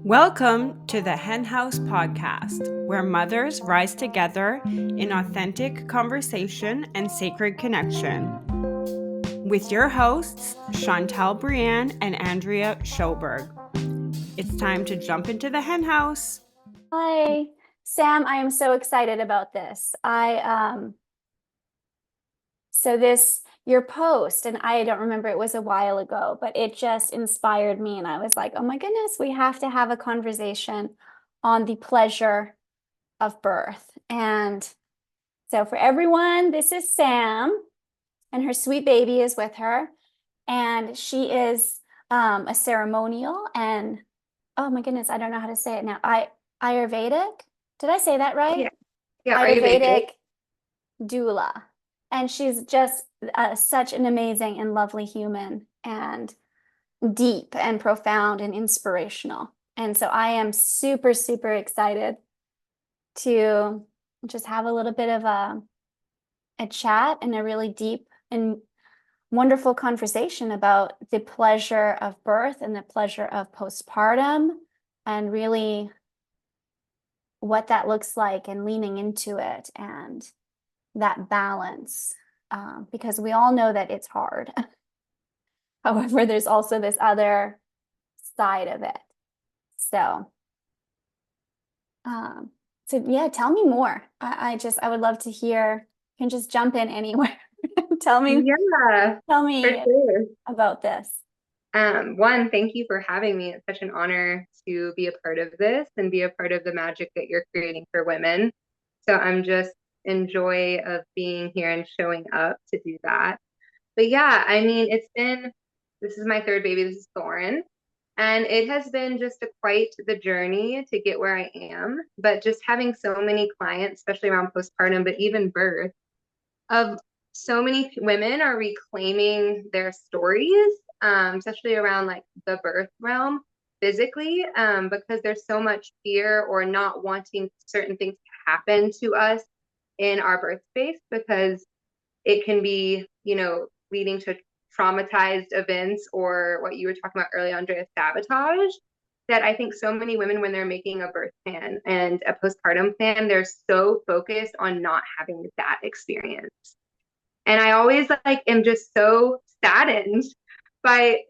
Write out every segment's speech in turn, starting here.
Welcome to the Hen House Podcast, where mothers rise together in authentic conversation and sacred connection. With your hosts, Chantel Brienne and Andrea Schoberg. It's time to jump into the Hen House. Hi, Sam. I am so excited about this. Your post, and I don't remember, it was a while ago, but it just inspired me. And I was like, oh my goodness, we have to have a conversation on the pleasure of birth. And so for everyone, this is Sam, and her sweet baby is with her. And she is a ceremonial and, oh my goodness, I don't know how to say it now. Ayurvedic? Did I say that right? Yeah, Ayurvedic doula. And she's just such an amazing and lovely human, and deep and profound and inspirational. And so I am super, super excited to just have a little bit of a chat and a really deep and wonderful conversation about the pleasure of birth and the pleasure of postpartum, and really what that looks like, and leaning into it and that balance, because we all know that it's hard. However, there's also this other side of it. So yeah, tell me more. I would love to hear. You can just jump in anywhere. Tell me sure. about this. One, thank you for having me. It's such an honor to be a part of this and be a part of the magic that you're creating for women. So I'm just in joy of being here and showing up to do that. But yeah, I mean, this is my third baby. This is Thorin. And it has been just quite the journey to get where I am. But just having so many clients, especially around postpartum, but even birth, of so many women are reclaiming their stories, especially around like the birth realm physically, because there's so much fear or not wanting certain things to happen to us in our birth space, because it can be, leading to traumatized events, or what you were talking about earlier, Andrea, sabotage. That I think so many women, when they're making a birth plan and a postpartum plan, they're so focused on not having that experience. And I always am just so saddened by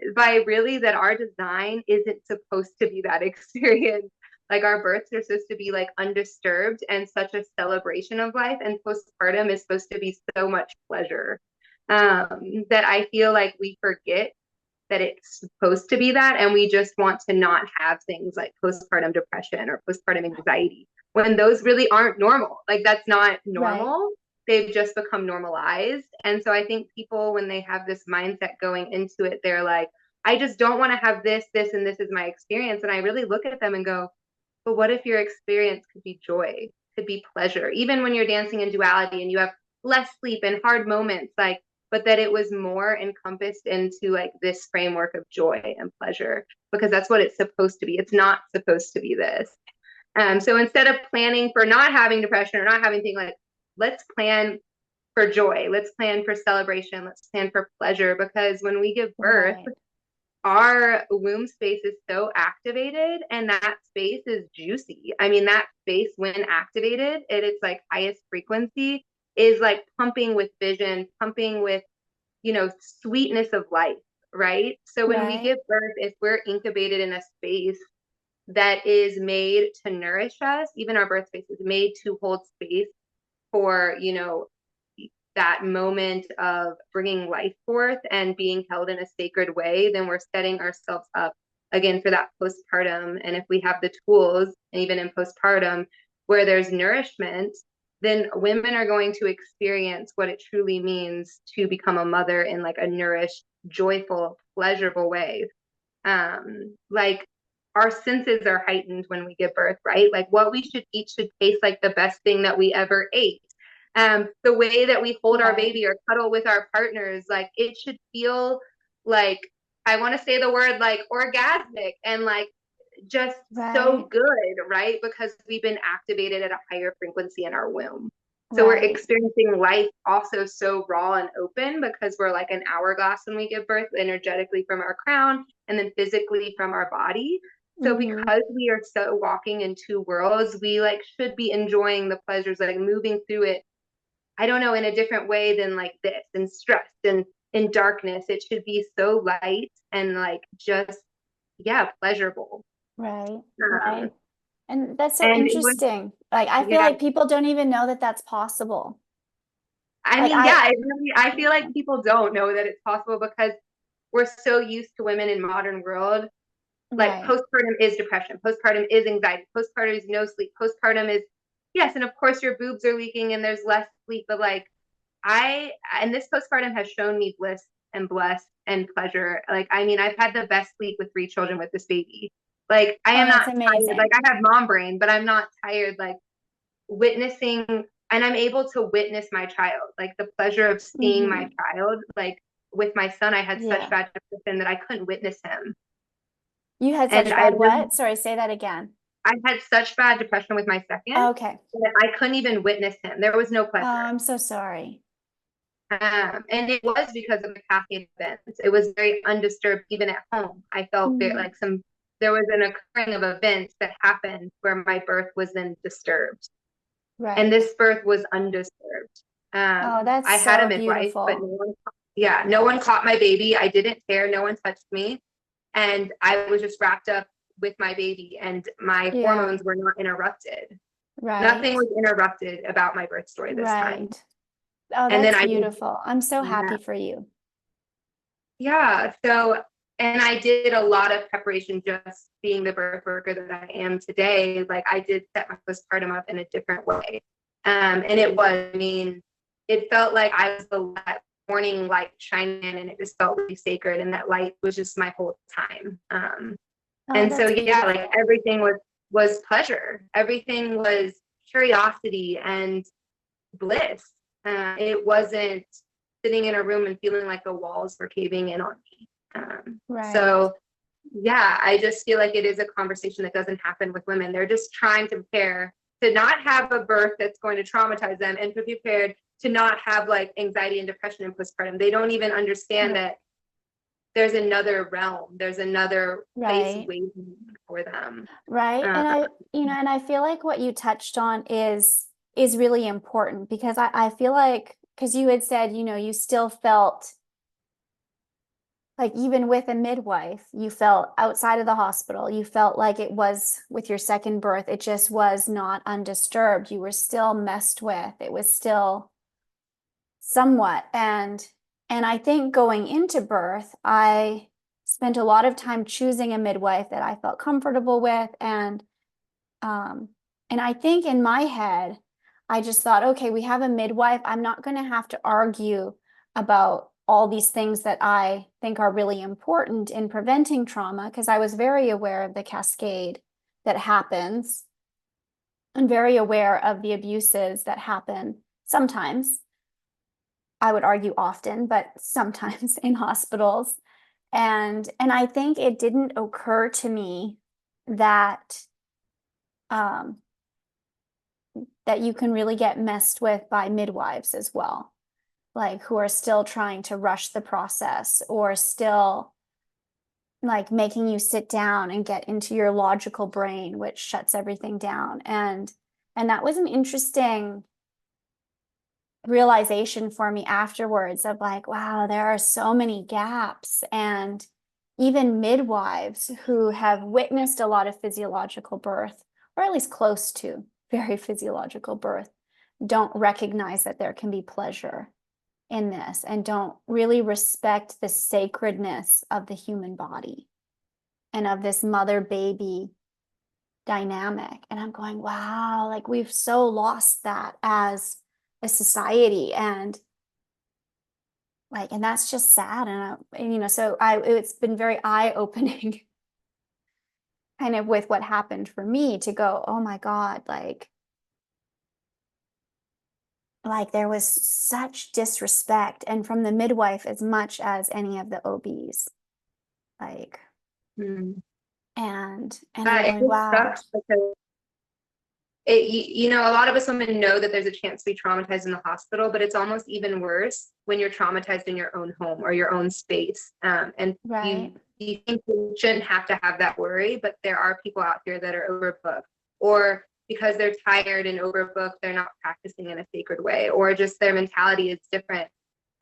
really that our design isn't supposed to be that experience. Like, our births are supposed to be like undisturbed and such a celebration of life, and postpartum is supposed to be so much pleasure, that I feel like we forget that it's supposed to be that, and we just want to not have things like postpartum depression or postpartum anxiety, when those really aren't normal. Like, that's not normal. Right. They've just become normalized. And so I think people, when they have this mindset going into it, they're like, I just don't want to have this, and this is my experience. And I really look at them and go, but what if your experience could be joy, could be pleasure, even when you're dancing in duality and you have less sleep and hard moments, but that it was more encompassed into like this framework of joy and pleasure, because that's what it's supposed to be. It's not supposed to be this. So instead of planning for not having depression or not having things, like, let's plan for joy. Let's plan for celebration. Let's plan for pleasure, because when we give birth, right, our womb space is so activated, and that space is juicy. I mean, that space, when activated at its like highest frequency, is like pumping with vision, pumping with, sweetness of life, right? So when we give birth, if we're incubated in a space that is made to nourish us, even our birth space is made to hold space for, that moment of bringing life forth and being held in a sacred way, then we're setting ourselves up again for that postpartum. And if we have the tools, and even in postpartum where there's nourishment, then women are going to experience what it truly means to become a mother in like a nourished, joyful, pleasurable way. Like, our senses are heightened when we give birth, right? Like, what we should eat should taste like the best thing that we ever ate. The way that we hold our baby or cuddle with our partners, like, it should feel like, I want to say the word like orgasmic, and like just so good, right? Because we've been activated at a higher frequency in our womb. So we're experiencing life also so raw and open, because we're like an hourglass when we give birth, energetically from our crown, and then physically from our body. So Mm-hmm. because we are so walking in two worlds, we like should be enjoying the pleasures, like moving through it, I don't know, in a different way than like this and stressed and in darkness. It should be so light and like just, yeah, pleasurable. Right. Right. And that's so And it was, interesting. Like, I feel yeah, like people don't even know that that's possible. I Like, mean, yeah, I feel like people don't know that it's possible because we're so used to women in modern world. Like right. postpartum is depression, postpartum is anxiety, postpartum is no sleep, postpartum is, yes, and of course your boobs are leaking and there's less sleep, but like and this postpartum has shown me bliss and blessed and pleasure. Like, I mean, I've had the best sleep with 3 children with this baby. Like, I Oh, am that's not tired. Like, amazing. I have mom brain, but I'm not tired. Like, witnessing, and I'm able to witness my child, like the pleasure of seeing my Mm-hmm. child. Like, with my son, I had such Yeah. bad depression that I couldn't witness him. You had And such bad what? Sorry, say that again. I had such bad depression with my second Okay. that I couldn't even witness him. There was no Oh, pleasure. I'm so sorry. And it was because of the cascade events. It was very undisturbed, even at home. I felt there, like there was an occurring of events that happened where my birth was then disturbed. Right. And this birth was undisturbed. Oh, that's I had a so midwife, but beautiful. no one caught my baby. I didn't tear, no one touched me. And I was just wrapped up with my baby, and my Yeah. hormones were not interrupted. Right. Nothing was interrupted about my birth story this time. Right. Oh, And then that's I beautiful. I'm so yeah. happy for you. Yeah. So, and I did a lot of preparation just being the birth worker that I am today. Like, I did set my postpartum up in a different way. And it was, I mean, it felt like I was the morning light shining in, and it just felt really sacred. And that light was just my whole time. Oh, And so, that's yeah, beautiful. like everything was pleasure. Everything was curiosity and bliss. It wasn't sitting in a room and feeling like the walls were caving in on me. Right. So, yeah, I just feel like it is a conversation that doesn't happen with women. They're just trying to prepare to not have a birth that's going to traumatize them, and to be prepared to not have like anxiety and depression and postpartum. They don't even understand that there's another realm, there's another place Right. waiting for them. Right. And I feel like what you touched on is really important, because I feel like, because you had said, you still felt like, even with a midwife, you felt outside of the hospital, you felt like it was with your second birth, it just was not undisturbed. You were still messed with. It was still somewhat. And I think going into birth, I spent a lot of time choosing a midwife that I felt comfortable with. And I think in my head, I just thought, okay, we have a midwife. I'm not going to have to argue about all these things that I think are really important in preventing trauma, because I was very aware of the cascade that happens and very aware of the abuses that happen sometimes. I would argue often, but sometimes in hospitals. And I think it didn't occur to me that that you can really get messed with by midwives as well, like, who are still trying to rush the process, or still like making you sit down and get into your logical brain, which shuts everything down. And that was an interesting realization for me afterwards, of like, wow, there are so many gaps. And even midwives who have witnessed a lot of physiological birth, or at least close to very physiological birth, don't recognize that there can be pleasure in this, and don't really respect the sacredness of the human body and of this mother-baby dynamic. And I'm going, wow, like, we've so lost that as a society. And like, and that's just sad. And so it's been very eye-opening kind of with what happened for me, to go, oh my God, like there was such disrespect, and from the midwife as much as any of the OBs, like, Mm. and I'm It going, wow. sucks because a lot of us women know that there's a chance to be traumatized in the hospital, but it's almost even worse when you're traumatized in your own home or your own space. And Right. you think you shouldn't have to have that worry, but there are people out here that are overbooked, or because they're tired and overbooked, they're not practicing in a sacred way, or just their mentality is different.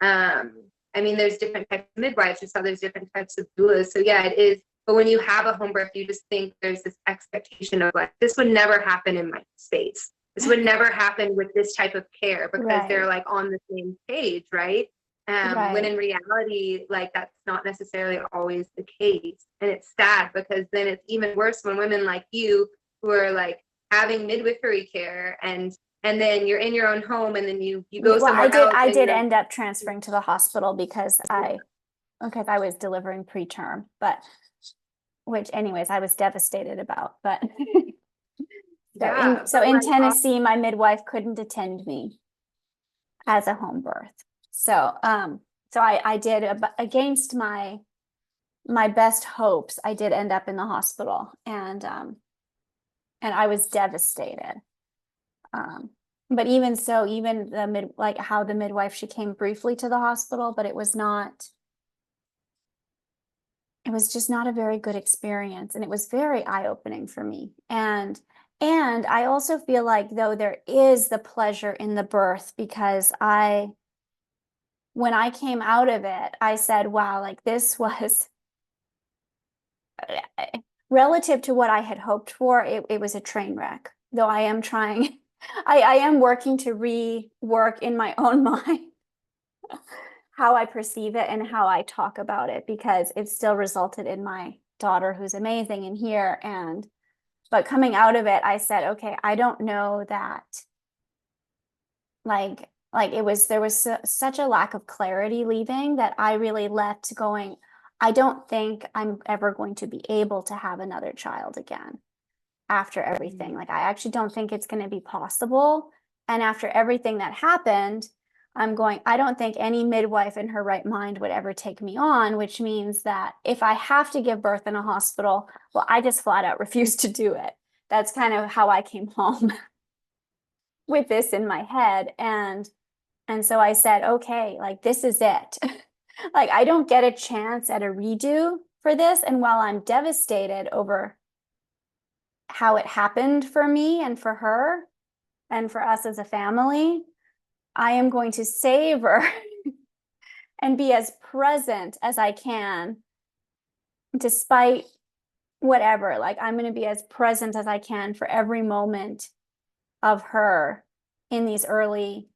I mean, there's different types of midwives, just how there's different types of doulas. So yeah, it is. But when you have a home birth, you just think there's this expectation of like, this would never happen in my space. This would never happen with this type of care, because Right. they're like on the same page, right? Right. When in reality, like that's not necessarily always the case. And it's sad, because then it's even worse when women like you, who are like having midwifery care, and then you're in your own home, and then you go Well, somewhere else. I did end up transferring to the hospital because I was delivering preterm, but which anyways, I was devastated about, but Yeah, so but in like, Tennessee, my midwife couldn't attend me as a home birth. So, I did against my best hopes, I did end up in the hospital, and I was devastated. But even so, even how the midwife, she came briefly to the hospital, but it was just not a very good experience, and it was very eye-opening for me. And I also feel like, though, there is the pleasure in the birth, because when I came out of it, I said, wow, like this was relative to what I had hoped for, it was a train wreck. Though I am trying, I am working to rework in my own mind how I perceive it and how I talk about it, because it still resulted in my daughter, who's amazing in here. But coming out of it, I said, okay, I don't know that, like there was such a lack of clarity leaving, that I really left going, I don't think I'm ever going to be able to have another child again after everything. Like, I actually don't think it's going to be possible. And after everything that happened, I'm going, I don't think any midwife in her right mind would ever take me on, which means that if I have to give birth in a hospital, well, I just flat out refuse to do it. That's kind of how I came home with this in my head. And so I said, okay, like this is it. Like, I don't get a chance at a redo for this. And while I'm devastated over how it happened for me and for her and for us as a family, I am going to savor and be as present as I can, despite whatever. Like, I'm going to be as present as I can for every moment of her in these early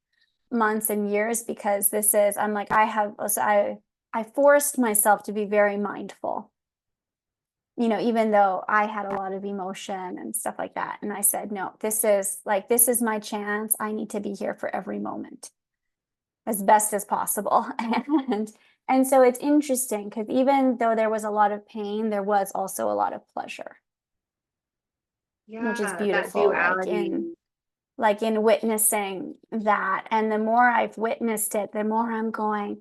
months and years, because I'm like, I forced myself to be very mindful, even though I had a lot of emotion and stuff like that. And I said, no, this is my chance. I need to be here for every moment as best as possible. And so it's interesting, because even though there was a lot of pain, there was also a lot of pleasure, which is yeah, that beautiful, duality. like in witnessing that. And the more I've witnessed it, the more I'm going,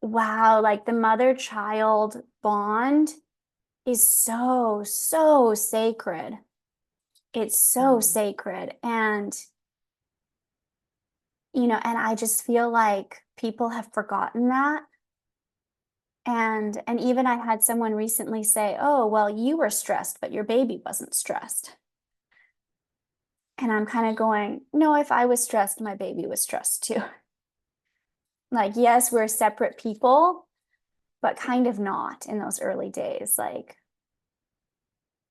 wow, like the mother-child bond is so, so sacred. It's so sacred. And and I just feel like people have forgotten that. And even I had someone recently say, oh, well, you were stressed, but your baby wasn't stressed. And I'm kind of going, no, if I was stressed, my baby was stressed too. Like, yes, we're separate people, but kind of not in those early days. Like,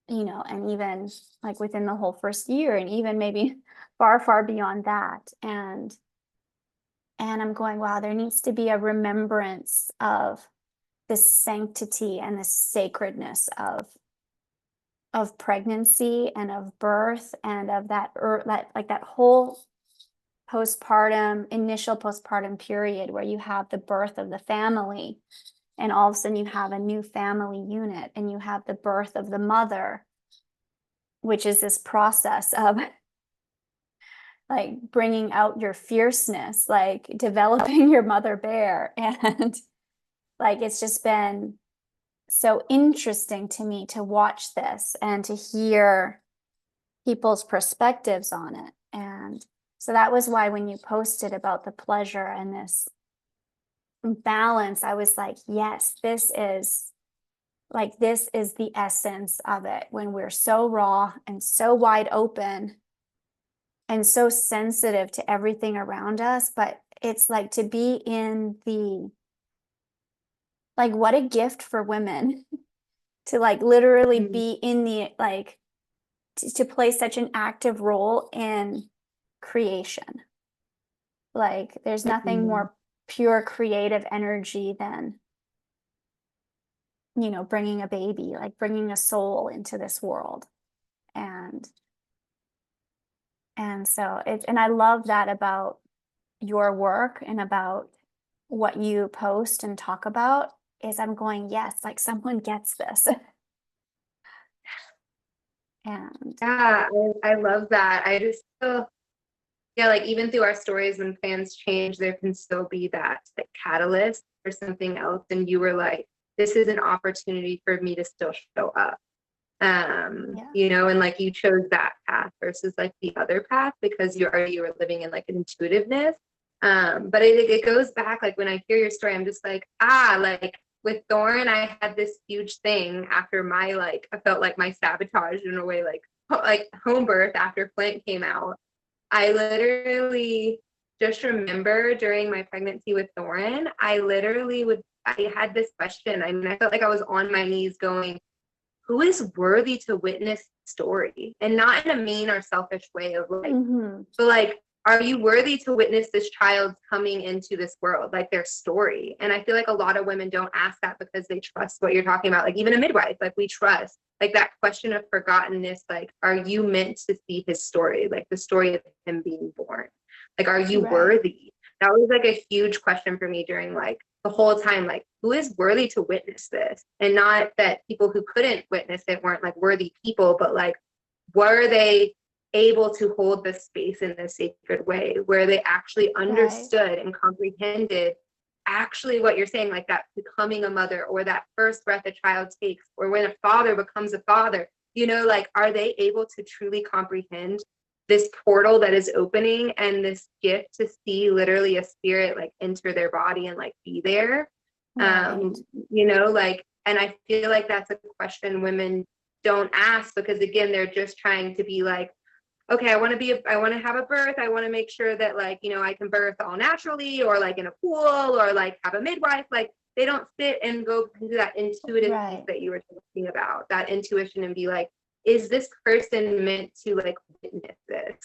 and even like within the whole first year, and even maybe far, far beyond that. And I'm going, wow, there needs to be a remembrance of the sanctity and the sacredness of pregnancy and of birth, and of that whole initial postpartum period, where you have the birth of the family, and all of a sudden you have a new family unit, and you have the birth of the mother, which is this process of like bringing out your fierceness, like developing your mother bear. And like, it's just been so interesting to me to watch this and to hear people's perspectives on it. And so that was why when you posted about the pleasure and this balance, I was like, yes, this is the essence of it, when we're so raw and so wide open and so sensitive to everything around us. But it's like to be in the, like, what a gift for women to like literally be in the, like, to play such an active role in creation. Like, there's nothing more pure creative energy than, you know, bringing a baby, like bringing a soul into this world. And so it's, and I love that about your work and about what you post and talk about, is I'm going, yes, like someone gets this. And Yeah, I love that. I just feel, yeah, like even through our stories, when plans change, there can still be that like catalyst for something else. And you were like, this is an opportunity for me to still show up. You know, and like you chose that path versus like the other path because you were living in like an intuitiveness. But it goes back, like when I hear your story, I'm just like, like with Thorn, I had this huge thing after my, like, I felt like my sabotage in a way, like home birth after Flint came out. I literally just remember during my pregnancy with Thorn, I had this question. I mean, I felt like I was on my knees going, who is worthy to witness the story? And not in a mean or selfish way of like, but like, are you worthy to witness this child's coming into this world, like their story? And I feel like a lot of women don't ask that because they trust what you're talking about. Like even a midwife, like we trust, like that question of forgottenness, like, are you meant to see his story? Like the story of him being born. Like, are you worthy? That was like a huge question for me during like the whole time, like, who is worthy to witness this? And not that people who couldn't witness it weren't like worthy people, but like, were they able to hold the space in a sacred way where they actually understood and comprehended actually what you're saying, like that becoming a mother or that first breath a child takes, or when a father becomes a father, you know, like, are they able to truly comprehend this portal that is opening and this gift to see literally a spirit like enter their body and like be there? You know, like, and I feel like that's a question women don't ask because again, they're just trying to be like, okay, I want to have a birth. I want to make sure that like, you know, I can birth all naturally or like in a pool or like have a midwife. Like they don't sit and go into that intuitive piece that you were talking about, that intuition, and be like, is this person meant to like witness this?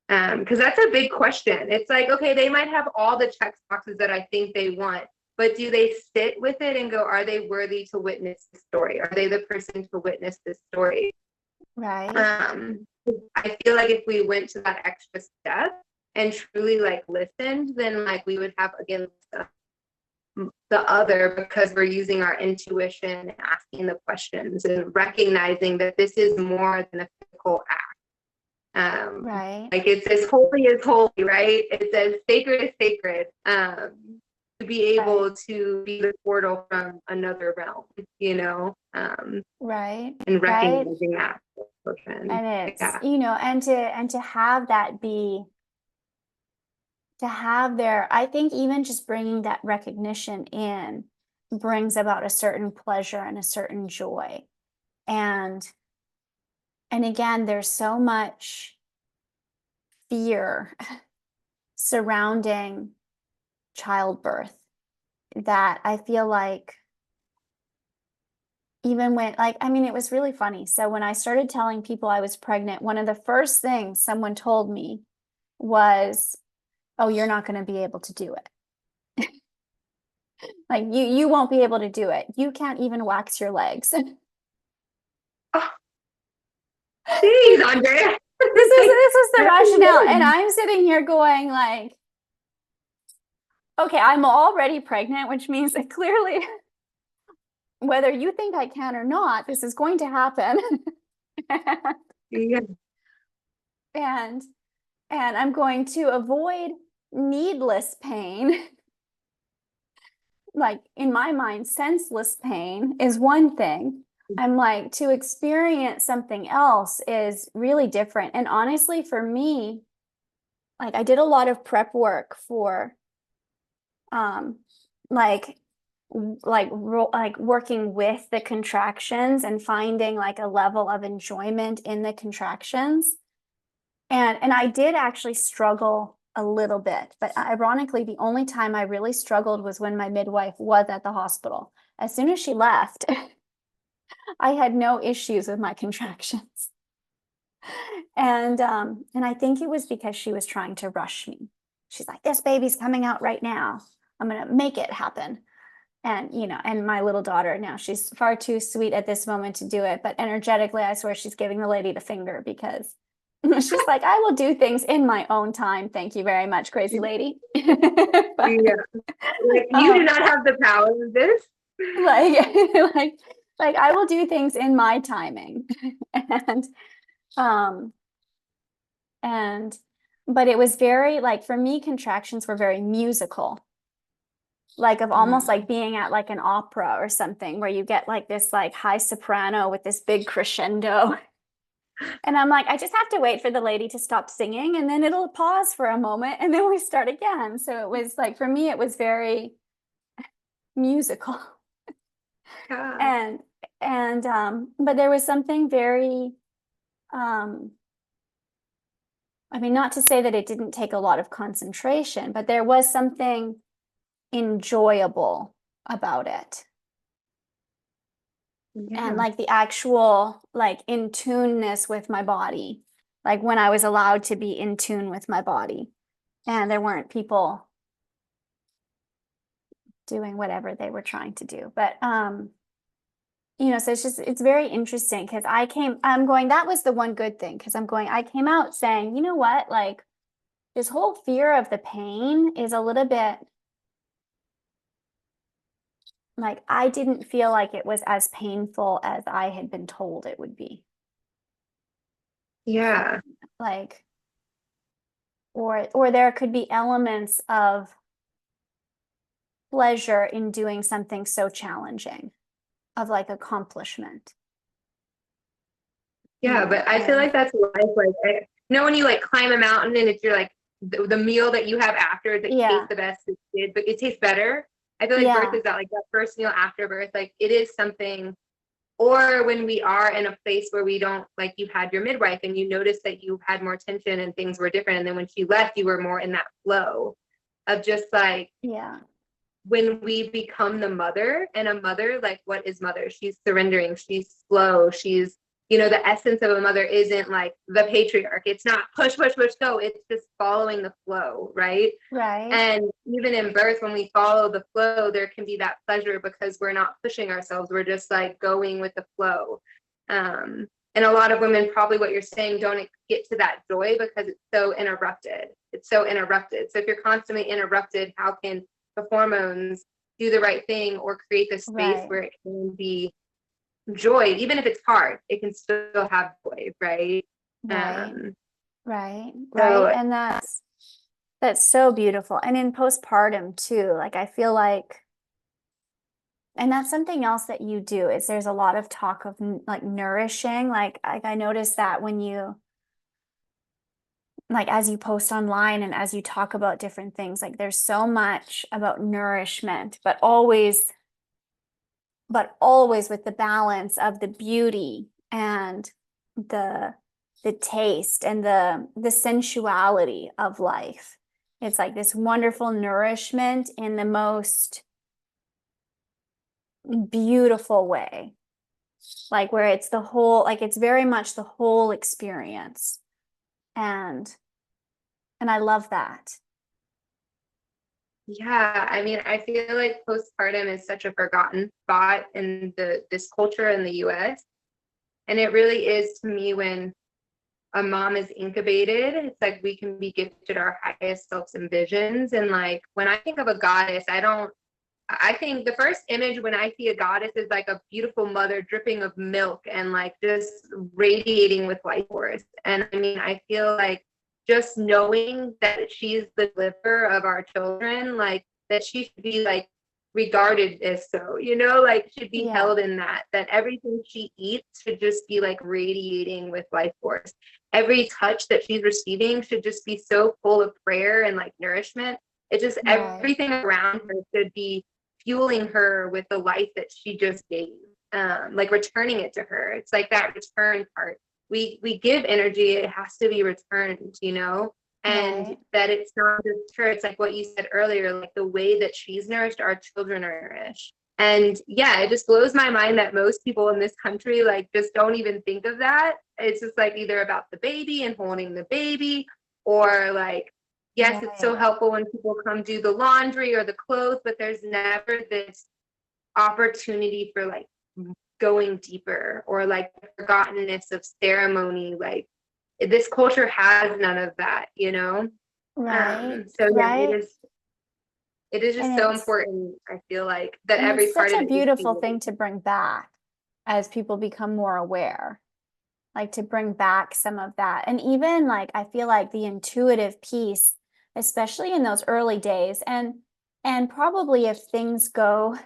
Because that's a big question. It's like, okay, they might have all the check boxes that I think they want, but do they sit with it and go, are they worthy to witness this story? Are they the person to witness this story? I feel like if we went to that extra step and truly like listened, then like we would have again the other, because we're using our intuition and asking the questions and recognizing that this is more than a physical act. Like it's as holy as holy, right? It's as sacred as sacred. To be able to be the portal from another realm, you know, and recognizing that. And it's, you know, and to have that be, to have their, I think even just bringing that recognition in brings about a certain pleasure and a certain joy. And again, there's so much fear surrounding childbirth that I feel like even when, like, I mean, it was really funny. So when I started telling people I was pregnant, one of the first things someone told me was, oh, you're not going to be able to do it. Like you won't be able to do it. You can't even wax your legs. Oh, geez, Andrea. This is the rationale. And I'm sitting here going like, okay, I'm already pregnant, which means that clearly whether you think I can or not, this is going to happen. And I'm going to avoid needless pain. Like in my mind, senseless pain is one thing, I'm like, to experience something else is really different. And honestly, for me, like I did a lot of prep work for like working with the contractions and finding like a level of enjoyment in the contractions. And I did actually struggle a little bit, but ironically, the only time I really struggled was when my midwife was at the hospital. As soon as she left, I had no issues with my contractions. And I think it was because she was trying to rush me. She's like, this baby's coming out right now. I'm gonna make it happen. And and my little daughter now, she's far too sweet at this moment to do it, but energetically, I swear she's giving the lady the finger because she's like, I will do things in my own time. Thank you very much, crazy lady. But, Yeah. Like, you do not have the power of this. like, like I will do things in my timing. Um, and but it was very like for me, contractions were very musical. Like of almost like being at like an opera or something where you get like this like high soprano with this big crescendo. And I'm like, I just have to wait for the lady to stop singing and then it'll pause for a moment and then we start again. So it was like, for me, it was very musical. Yeah. But there was something very, I mean, not to say that it didn't take a lot of concentration, but there was something enjoyable about it. Yeah. And like the actual like in tuneness with my body, like when I was allowed to be in tune with my body and there weren't people doing whatever they were trying to do. But so it's very interesting because I'm going, that was the one good thing because I came out saying, you know what, like this whole fear of the pain is a little bit like I didn't feel like it was as painful as I had been told it would be. Yeah. Like, or there could be elements of pleasure in doing something so challenging, of like accomplishment. Yeah, but I feel like that's life. Like, when you like climb a mountain and it's your like the meal that you have after that tastes the best, but it tastes better. I feel like birth is that first meal after birth, like it is something. Or when we are in a place where we don't, like you had your midwife and you noticed that you had more tension and things were different. And then when she left, you were more in that flow of just like, when we become the mother, and a mother, like what is mother? She's surrendering, she's slow, she's, the essence of a mother isn't like the patriarch. It's not push, push, push, go. It's just following the flow, right? Right. And even in birth, when we follow the flow, there can be that pleasure because we're not pushing ourselves. We're just like going with the flow. And a lot of women, probably what you're saying, don't get to that joy because it's so interrupted. It's so interrupted. So if you're constantly interrupted, how can the hormones do the right thing or create the space where it can be joy? Even if it's hard, it can still have joy, right? Right. And that's so beautiful. And in postpartum too, like I feel like, and that's something else that you do, is there's a lot of talk of like nourishing. Like I noticed that when you, like as you post online and as you talk about different things, like there's so much about nourishment, but always with the balance of the beauty and the taste and the sensuality of life. It's like this wonderful nourishment in the most beautiful way, like where it's the whole, like it's very much the whole experience. And I love that. Yeah, I mean, I feel like postpartum is such a forgotten spot in this culture in the US. And it really is to me when a mom is incubated, it's like we can be gifted our highest selves and visions. And like when I think of a goddess, I think the first image when I see a goddess is like a beautiful mother dripping of milk and like just radiating with life force. And I mean, I feel like just knowing that she's the deliverer of our children, like that she should be like regarded as so, you know, like should be Yeah. held in that everything she eats should just be like radiating with life force. Every touch that she's receiving should just be so full of prayer and like nourishment. It just, Right. everything around her should be fueling her with the life that she just gave, like returning it to her. It's like that return part. We give energy, it has to be returned, you know, and Right. that it's not just her. It's like what you said earlier, like the way that she's nourished, our children are nourished. And yeah, it just blows my mind that most people in this country like just don't even think of that. It's just like either about the baby and holding the baby, or like, yes, it's so Right. helpful when people come do the laundry or the clothes, but there's never this opportunity for like going deeper, or like forgottenness of ceremony. Like this culture has none of that, you know? Right. So yeah, Right. it is just And so it's important, I feel like, that and every it's part such of a it is beautiful fueled. thing to bring back as people become more aware, like to bring back some of that. And even like I feel like the intuitive piece, especially in those early days, and probably if things go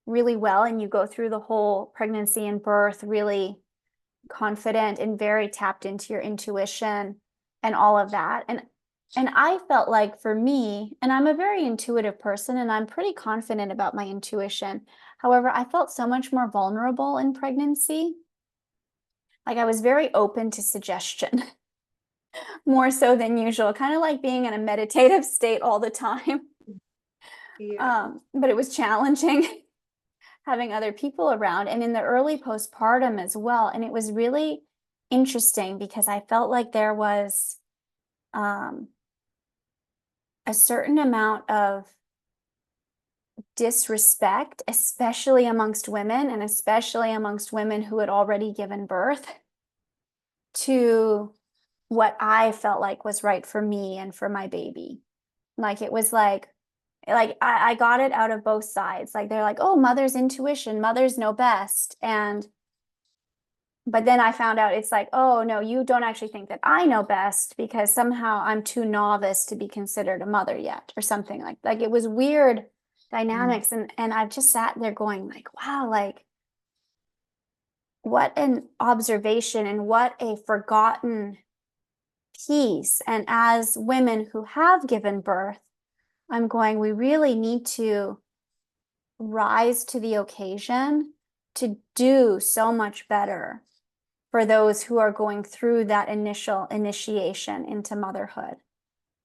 really well and you go through the whole pregnancy and birth really confident and very tapped into your intuition and all of that. And I felt like for me, and I'm a very intuitive person and I'm pretty confident about my intuition. However, I felt so much more vulnerable in pregnancy. Like I was very open to suggestion, more so than usual, kind of like being in a meditative state all the time. Yeah. But it was challenging having other people around, and in the early postpartum as well. And it was really interesting because I felt like there was um, a certain amount of disrespect, especially amongst women, and especially amongst women who had already given birth, to what I felt like was right for me and for my baby. Like it was like I got it out of both sides. Like they're like, oh, mother's intuition, mothers know best. And but then I found out it's like, oh no, you don't actually think that I know best because somehow I'm too novice to be considered a mother yet, or something like it was weird dynamics. And I've just sat there going like, wow, like what an observation and what a forgotten piece. And as women who have given birth, I'm going, we really need to rise to the occasion to do so much better for those who are going through that initial initiation into motherhood,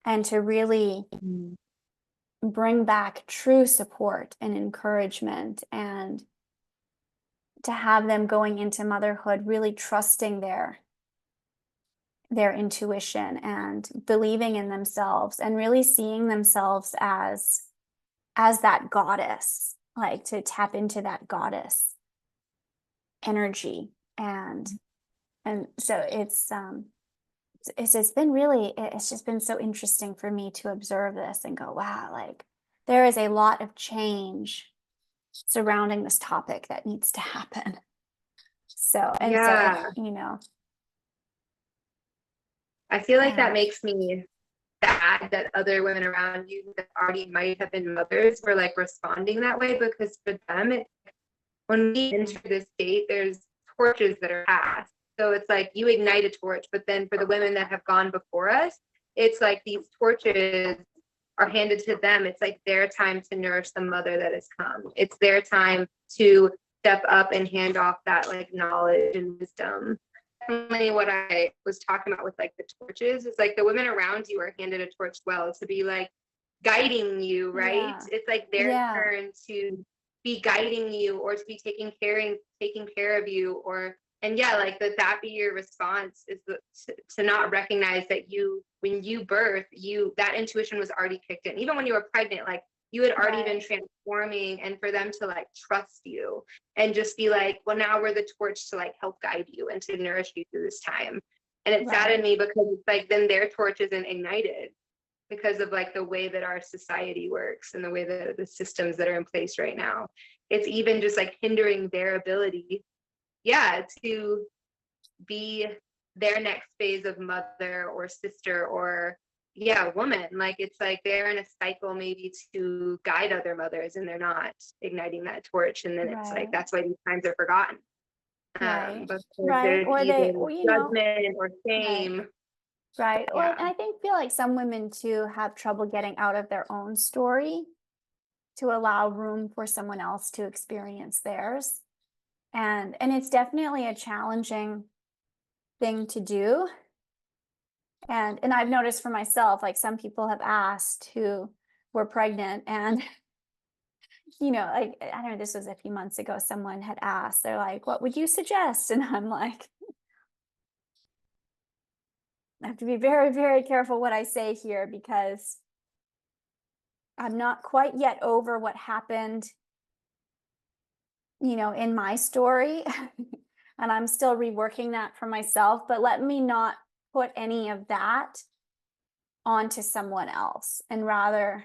and to really bring back true support and encouragement, and to have them going into motherhood really trusting their intuition and believing in themselves and really seeing themselves as that goddess, like to tap into that goddess energy. And so it's just been really, it's just been so interesting for me to observe this and go, wow, like there is a lot of change surrounding this topic that needs to happen. So Yeah. you know, I feel like that uh, makes me sad that other women around you that already might have been mothers were like responding that way, because for them, it's, when we enter this state, there's torches that are passed. So it's like you ignite a torch, but then for the women that have gone before us, it's like these torches are handed to them. It's like their time to nourish the mother that has come. It's their time to step up and hand off that like knowledge and wisdom. Definitely what I was talking about with like the torches is like the women around you are handed a torch well to be like guiding you, right? yeah, It's like their yeah, turn to be guiding you, or to be taking care of you, or, and yeah, like that be your response, is to not recognize that you, when you birth, you, that intuition was already kicked in, even when you were pregnant, like you had already been right, transforming, and for them to like trust you and just be like, well, now we're the torch to like help guide you and to nourish you through this time. And it saddened right, me because it's like then their torch isn't ignited because of like the way that our society works and the way that the systems that are in place right now. It's even just like hindering their ability, yeah, to be their next phase of mother or sister, or woman. Like, it's like they're in a cycle maybe to guide other mothers, and they're not igniting that torch. And then it's like, Right. that's why these times are forgotten. Right. Because Right. there's Or either or judgment or right. shame. Right. Well, and Yeah. I feel like some women too have trouble getting out of their own story to allow room for someone else to experience theirs. And it's definitely a challenging thing to do. And I've noticed for myself, like some people have asked who were pregnant and like I don't know, this was a few months ago, someone had asked, they're like, what would you suggest? And I'm like, I have to be very, very careful what I say here because I'm not quite yet over what happened, in my story. And I'm still reworking that for myself, but let me not put any of that onto someone else and rather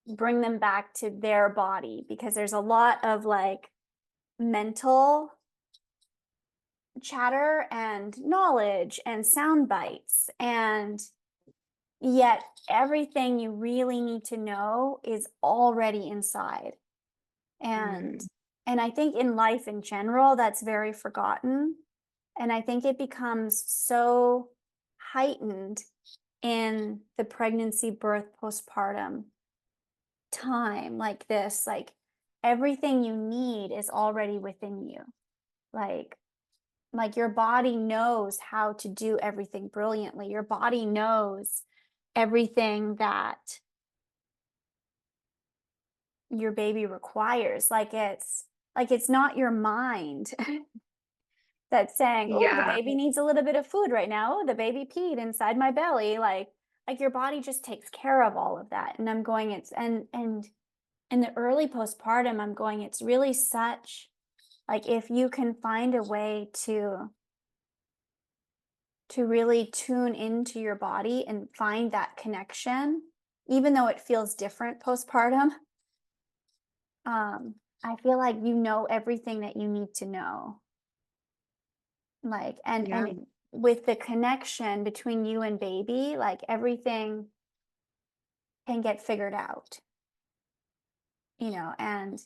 bring them back to their body because there's a lot of like mental chatter and knowledge and sound bites, and yet everything you really need to know is already inside. And Mm. and I think in life in general that's very forgotten, and I think it becomes so heightened in the pregnancy, birth, postpartum time like this. Like everything you need is already within you. Like your body knows how to do everything brilliantly. Your body knows everything that your baby requires. Like it's not your mind that's saying, oh, the Yeah. baby needs a little bit of food right now. Oh, the baby peed inside my belly. Like your body just takes care of all of that. And I'm going, it's and in the early postpartum, I'm going, it's really such like if you can find a way to really tune into your body and find that connection, even though it feels different postpartum, I feel like you know everything that you need to know. Like, Yeah. and with the connection between you and baby, like everything can get figured out, and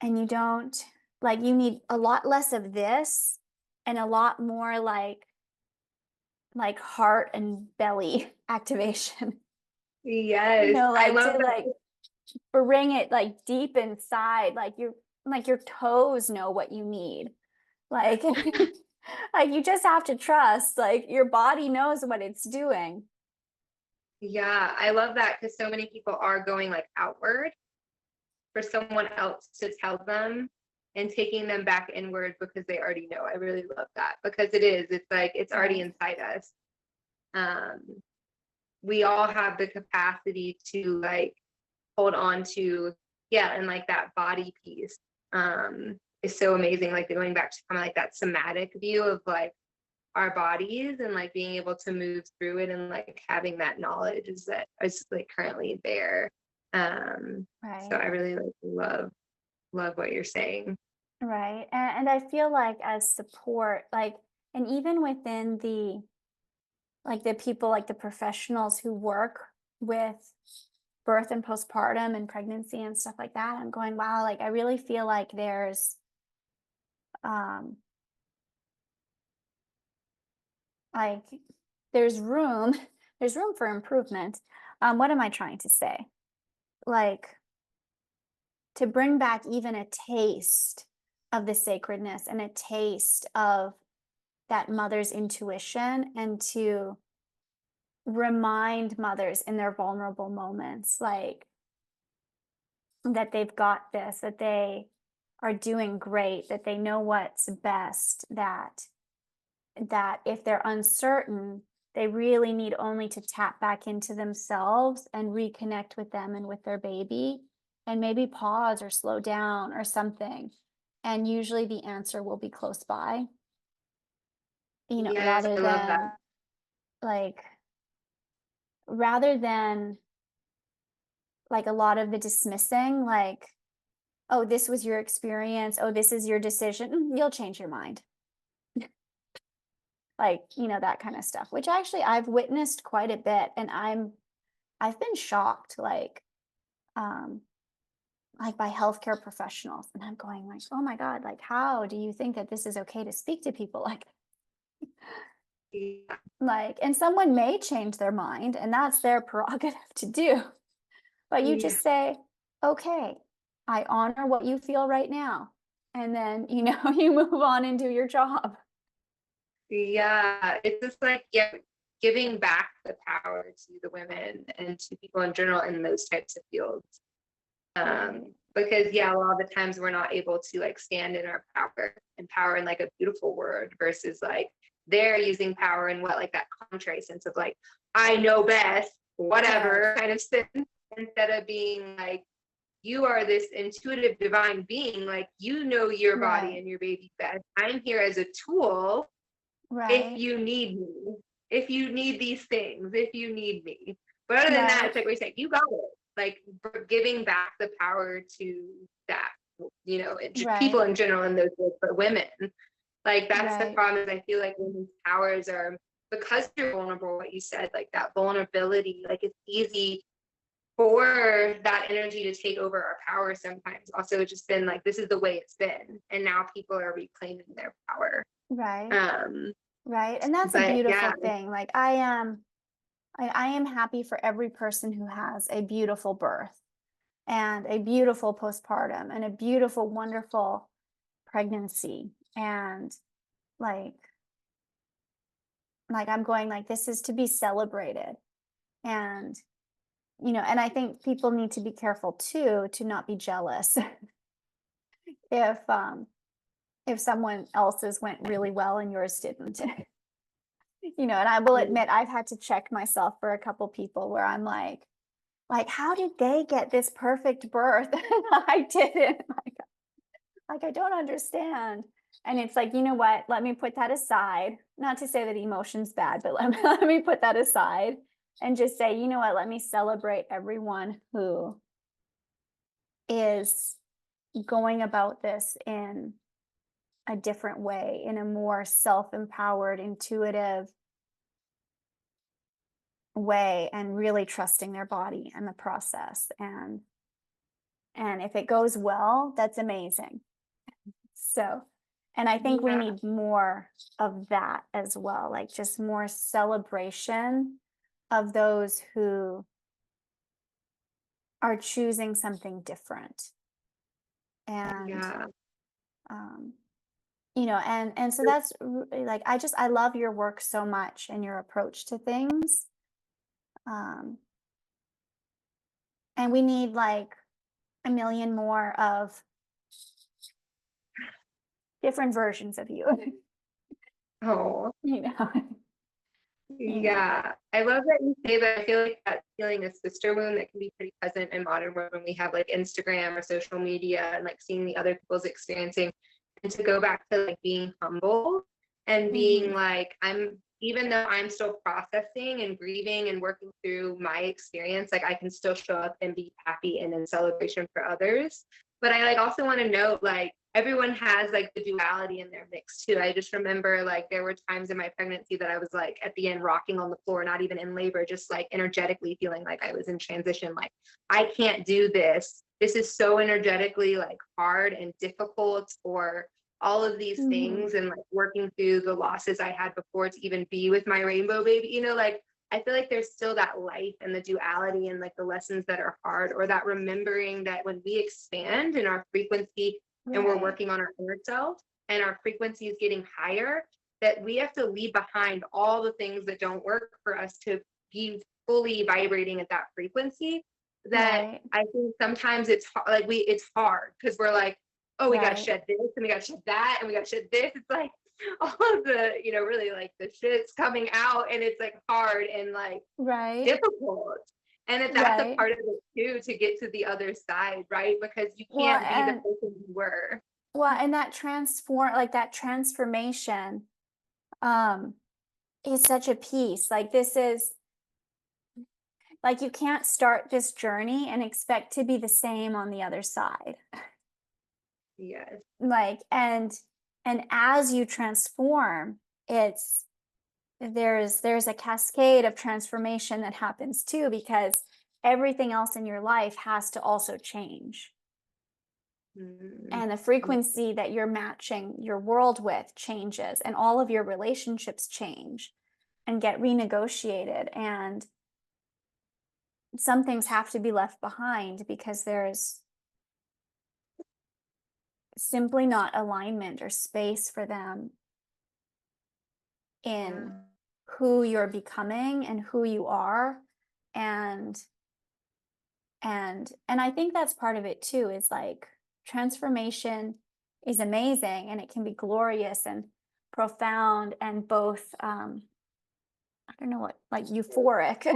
you don't like you need a lot less of this and a lot more like heart and belly activation. Yes. I Like love to that. like bring it like deep inside, like your toes know what you need. Like like you just have to trust, like your body knows what it's doing. Yeah, I love that because so many people are going like outward for someone else to tell them and taking them back inward because they already know. I really love that because it's like it's already Right. inside us. Um, we all have the capacity to like hold on to, yeah, and like that body piece is so amazing. Like going back to kind of like that somatic view of like our bodies and like being able to move through it and like having that knowledge is like currently there. So Right. I really like love what you're saying. Right. And I feel like as support, like, and even within the people, like the professionals who work with birth and postpartum and pregnancy and stuff like that, I'm going, wow, like I really feel like um like there's room there's room for improvement. What am I trying to say? Like to bring back even a taste of the sacredness and a taste of that mother's intuition, and to remind mothers in their vulnerable moments, like that they've got this, that they are doing great, that they know what's best, that if they're uncertain, they really need only to tap back into themselves and reconnect with them and with their baby, and maybe pause or slow down or something. And usually the answer will be close by, Yes, rather I love that. than like, rather than like a lot of the dismissing, like, oh, this was your experience. Oh, this is your decision. You'll change your mind. like, that kind of stuff, which actually I've witnessed quite a bit. And I've been shocked, um, like by healthcare professionals. And I'm going like, oh my God, like, how do you think that this is okay to speak to people Yeah. and someone may change their mind and that's their prerogative to do. But you Yeah. just say, okay, I honor what you feel right now. And then, you move on and do your job. Yeah, it's just like, yeah, giving back the power to the women and to people in general in those types of fields. Because yeah, a lot of the times we're not able to like stand in our power, and power in like a beautiful word, versus like they're using power in what, like that contrary sense of like, I know best, whatever kind of sense, instead of being like, you are this intuitive divine being, like, you know your body and your baby best. I'm here as a tool. If you need me, if you need these things, if you need me. But other than that, it's like we say, you got it. Like giving back the power to that, people in general in those ways, but women. Like that's the problem, is I feel like women's powers are, because you're vulnerable, what you said, like that vulnerability, like it's easy for that energy to take over our power sometimes. Also, it's just been like, this is the way it's been. And now people are reclaiming their power. Right. And that's a beautiful thing. Like I am happy for every person who has a beautiful birth and a beautiful postpartum and a beautiful, wonderful pregnancy. And like I'm going like, this is to be celebrated. And, and I think people need to be careful too, to not be jealous if someone else's went really well and yours didn't. And I will admit I've had to check myself for a couple people where I'm like, how did they get this perfect birth and I didn't? Like I don't understand. And it's like, you know what? Let me put that aside. Not to say that emotion's bad, but let me put that aside and just say, you know what? Let me celebrate everyone who is going about this in a different way, in a more self-empowered, intuitive way, and really trusting their body and the process. And if it goes well, that's amazing. So, and I think we need more of that as well, like just more celebration of those who are choosing something different. And and so that's like, I love your work so much and your approach to things. And we need like a million more of different versions of you. Oh, Yeah. I love that you say that. I feel like that feeling of sister wound that can be pretty present in modern world when we have like Instagram or social media and like seeing the other people's experiencing, and to go back to like being humble and being like, even though I'm still processing and grieving and working through my experience, like I can still show up and be happy and in celebration for others. But I like also want to note, like, everyone has like the duality in their mix too. I just remember like there were times in my pregnancy that I was like at the end rocking on the floor, not even in labor, just like energetically feeling like I was in transition. Like, I can't do this. This is so energetically like hard and difficult, or all of these things, and like working through the losses I had before to even be with my rainbow baby, like I feel like there's still that life and the duality and like the lessons that are hard, or that remembering that when we expand in our frequency and we're working on our inner self and our frequency is getting higher, that we have to leave behind all the things that don't work for us to be fully vibrating at that frequency. That I think sometimes it's like it's hard because we're like, oh, we got to shed this and we got to shed that and we got to shed this. It's like all of the, really like the shit's coming out, and it's like hard and like difficult. And that's a part of it too, to get to the other side, right? Because you can't be the person you were. Well, and that transformation is such a piece. Like this is like, you can't start this journey and expect to be the same on the other side. Yes. Like, and as you transform, it's there's a cascade of transformation that happens too, because everything else in your life has to also change. And the frequency that you're matching your world with changes, and all of your relationships change and get renegotiated, and some things have to be left behind because there's simply not alignment or space for them in who you're becoming and who you are. And I think that's part of it too, is like transformation is amazing, and it can be glorious and profound, and both I don't know what, like euphoric.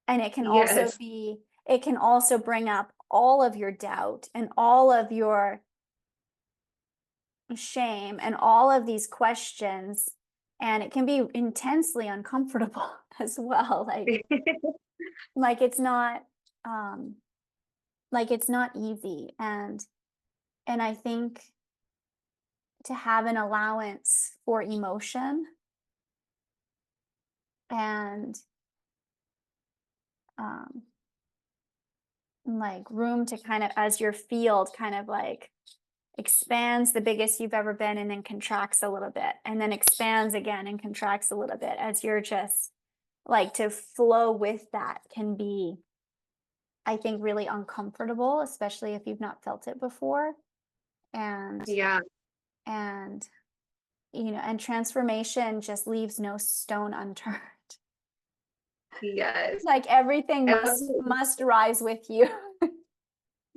And it can also Yes. be, it can also bring up all of your doubt and all of your shame and all of these questions, and it can be intensely uncomfortable as well. Like it's not um like it's not easy, and I think to have an allowance for emotion, and um like room to kind of, as your field kind of like expands the biggest you've ever been, and then contracts a little bit, and then expands again and contracts a little bit, as you're just like, to flow with that can be, I think, really uncomfortable, especially if you've not felt it before. And Yeah. and and transformation just leaves no stone unturned. Yes. Like everything I love must rise with you.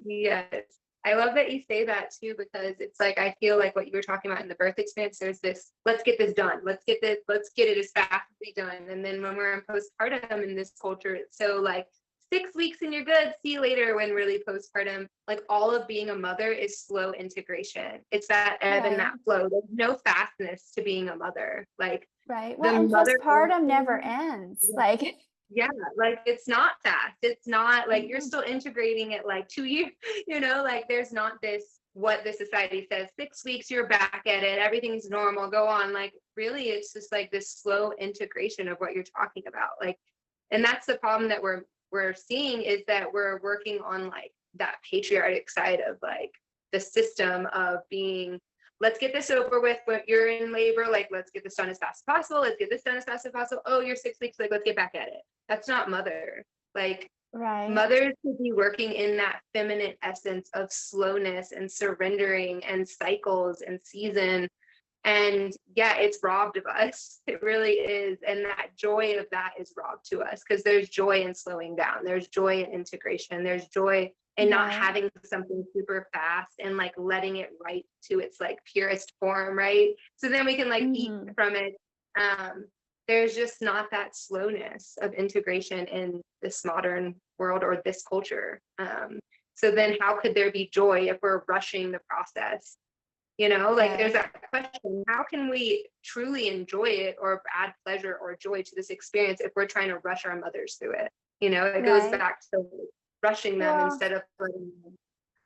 Yes. I love that you say that too, because it's like, I feel like what you were talking about in the birth experience, there's this, let's get this done. Let's get it as fast as we done. And then when we're in postpartum in this culture, it's so like 6 weeks and you're good. See you later. When really postpartum, like all of being a mother is slow integration. It's that ebb and Right. that flow. There's no fastness to being a mother. Like Right. the Well, and mother. postpartum never ends. Like, Yeah, like it's not fast. It's not like you're mhm. still integrating it like 2 years, like there's not this, what the society says, 6 weeks, you're back at it, everything's normal, go on. Like really, it's just like this slow integration of what you're talking about. Like, and that's the problem that we're seeing, is that we're working on like that patriarchic side of like the system of being, let's get this over with. When you're in labor, like, let's get this done as fast as possible. Let's get this done as fast as possible. Oh, you're 6 weeks, like, let's get back at it. That's not mother. Like, Right. mothers should be working in that feminine essence of slowness and surrendering and cycles and season. And yeah, it's robbed of us. It really is. And that joy of that is robbed to us, because there's joy in slowing down. There's joy in integration. There's joy in not Right. having something super fast and like letting it right to its like purest form, right? So then we can like eat Mhm. from it. There's just not that slowness of integration in this modern world or this culture. So then how could there be joy if we're rushing the process? Like there's Right. that question, how can we truly enjoy it or add pleasure or joy to this experience if we're trying to rush our mothers through it? It goes Right. back to rushing them Well, instead of letting them.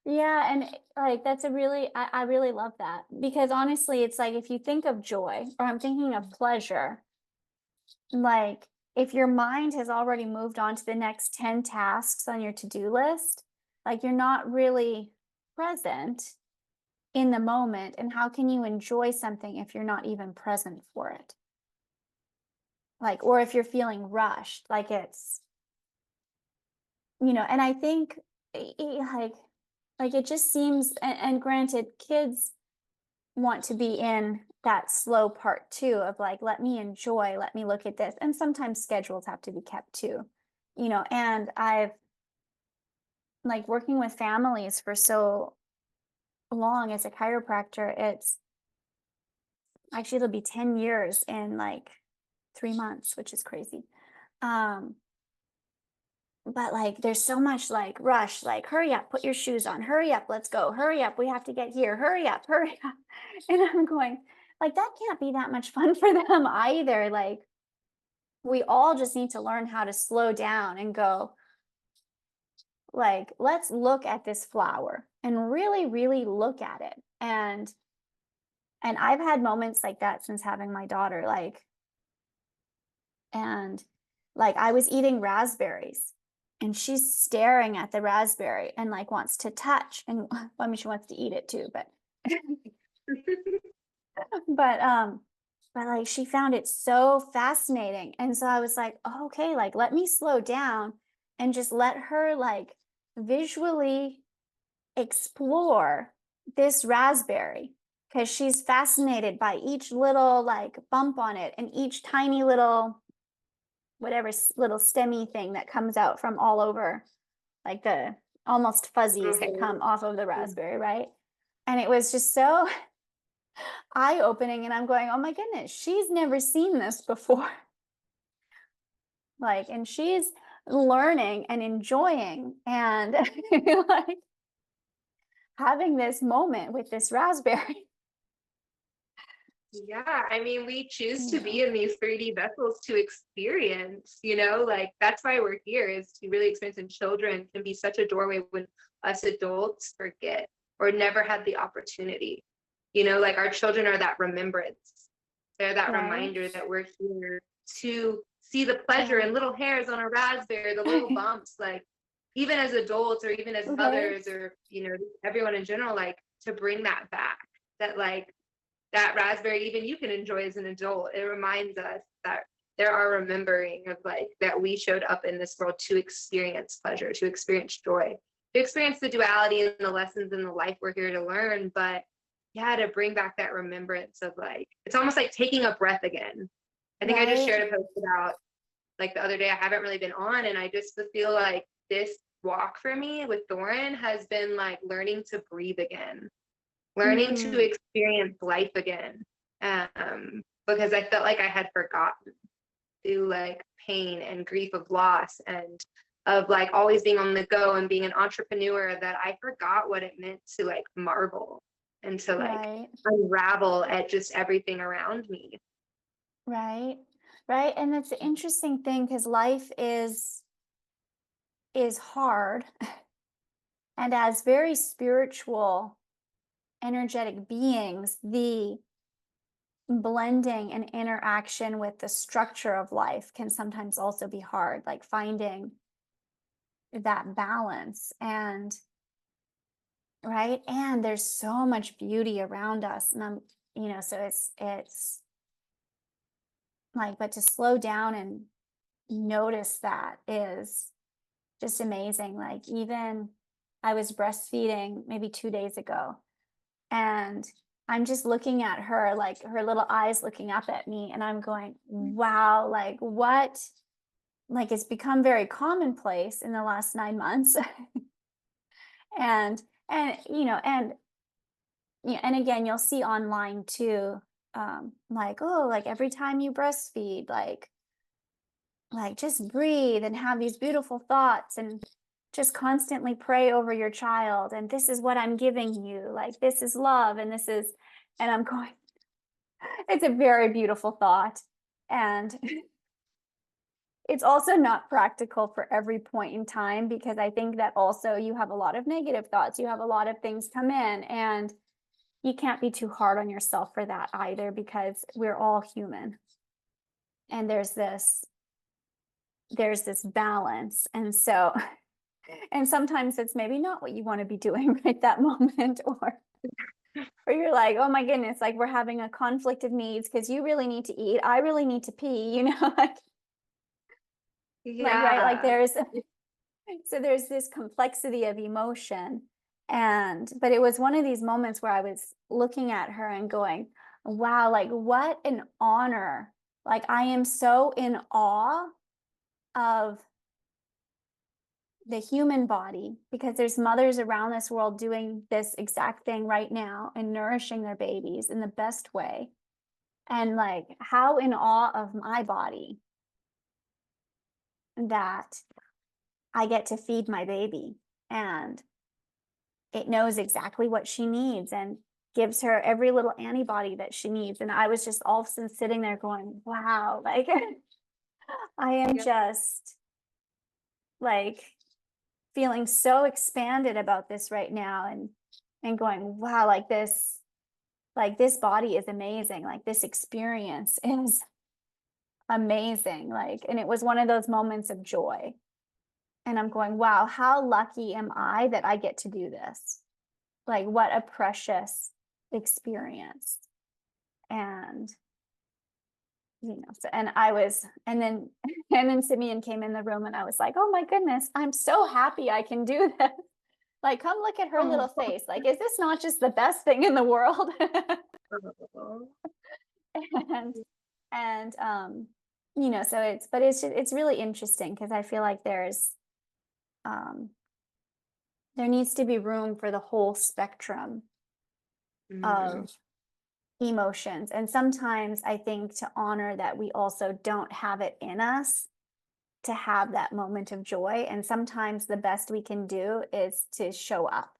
yeah, and like that's a really, I really love that, because honestly, it's like if you think of joy, or I'm thinking of pleasure, like if your mind has already moved on to the next 10 tasks on your to-do list, like you're not really present in the moment. And how can you enjoy something if you're not even present for it? Like, or if you're feeling rushed, like it's, and I think like it just seems, and granted, kids want to be in that slow part too, of like, let me enjoy, let me look at this. And sometimes schedules have to be kept too, and I've like working with families for so long as a chiropractor. It's actually, it'll be 10 years in like 3 months, which is crazy. Um, but like there's so much like rush, like hurry up, put your shoes on, hurry up, let's go, hurry up, we have to get here, hurry up, hurry up. And I'm going, like, that can't be that much fun for them either. Like, we all just need to learn how to slow down and go, like, let's look at this flower and really, really look at it. And I've had moments like that since having my daughter. Like, And like I was eating raspberries and she's staring at the raspberry and like wants to touch and well, I mean she wants to eat it too, but but but like she found it so fascinating. And so I was like, oh, okay, like let me slow down and just let her like visually explore this raspberry because she's fascinated by each little like bump on it and each tiny little whatever little stemmy thing that comes out from all over, like the almost fuzzies that come off of the raspberry, right? And it was just so eye-opening, and I'm going, oh my goodness, she's never seen this before. Like, and she's learning and enjoying and like having this moment with this raspberry. Yeah, I mean, we choose to be in these 3D vessels to experience, like that's why we're here, is to really experience. And children can be such a doorway when us adults forget or never had the opportunity. Like our children are that remembrance. They're that reminder that we're here to see the pleasure in little hairs on a raspberry, the little bumps, like even as adults or even as mothers or, everyone in general, like to bring that back, that like that raspberry, even you can enjoy as an adult. It reminds us that there are remembering of like that we showed up in this world to experience pleasure, to experience joy, to experience the duality and the lessons in the life we're here to learn. But yeah, to bring back that remembrance of like, it's almost like taking a breath again. I think I just shared a post about like the other day, I haven't really been on, and I just feel like this walk for me with Thorin has been like learning to breathe again, learning to experience life again, because I felt like I had forgotten through like pain and grief of loss and of like always being on the go and being an entrepreneur, that I forgot what it meant to like marvel and to like unravel at just everything around me. Right. And it's an interesting thing because life is hard. And as very spiritual, energetic beings, the blending and interaction with the structure of life can sometimes also be hard, like finding that balance. And and there's so much beauty around us, and I'm so it's like, but to slow down and notice that is just amazing. Like even I was breastfeeding maybe 2 days ago, and I'm just looking at her, like her little eyes looking up at me, and I'm going, wow, like what, like it's become very commonplace in the last 9 months. and and again, you'll see online too, like, oh, like every time you breastfeed, like just breathe and have these beautiful thoughts and just constantly pray over your child, and this is what I'm giving you, like this is love, and this is, and I'm going, it's a very beautiful thought, and it's also not practical for every point in time, because I think that also you have a lot of negative thoughts, you have a lot of things come in, and you can't be too hard on yourself for that either, because we're all human, and there's this balance. And so and sometimes it's maybe not what you want to be doing right that moment, or you're like, oh my goodness, like we're having a conflict of needs because you really need to eat, I really need to pee, like like there's so there's this complexity of emotion. And but it was one of these moments where I was looking at her and going, wow, like what an honor. Like I am so in awe of the human body, because there's mothers around this world doing this exact thing right now and nourishing their babies in the best way. And like how in awe of my body that I get to feed my baby, and it knows exactly what she needs and gives her every little antibody that she needs. And I was just all of a sudden sitting there going, wow, like I am just like feeling so expanded about this right now, and going, wow, like this body is amazing, like this experience is amazing. Like, and it was one of those moments of joy. And I'm going, wow, how lucky am I that I get to do this? Like, what a precious experience. And, so, and then Simeon came in the room and I was like, oh my goodness, I'm so happy I can do this. Like, come look at her little face. Like, is this not just the best thing in the world? and so it's really interesting because I feel like there needs to be room for the whole spectrum of emotions. And sometimes I think to honor that we also don't have it in us to have that moment of joy. And sometimes the best we can do is to show up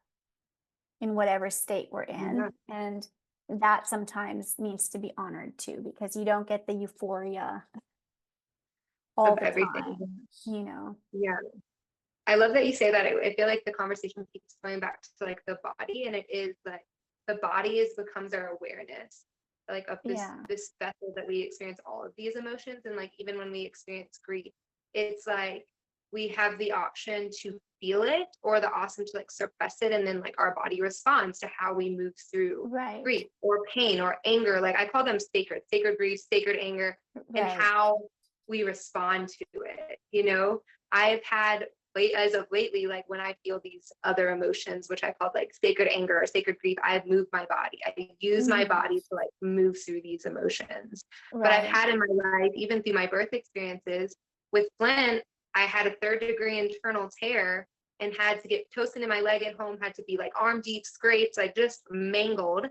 in whatever state we're in. And that sometimes needs to be honored too, because you don't get the euphoria all the everything. time, Yeah. I love that you say that. I feel like the conversation keeps going back to like the body, and it is like the body becomes our awareness, like of this vessel that we experience all of these emotions. And like even when we experience grief, it's like we have the option to feel it or the option to like suppress it, and then like our body responds to how we move through grief or pain or anger. Like I call them sacred grief, sacred anger, and how we respond to it. I've had as of lately, like when I feel these other emotions, which I call like sacred anger or sacred grief, I've moved my body. I use my body to like move through these emotions. But I've had in my life, even through my birth experiences with Flint, I had a 3rd-degree internal tear and had to get toasted in my leg at home, had to be like arm deep scrapes, like just mangled.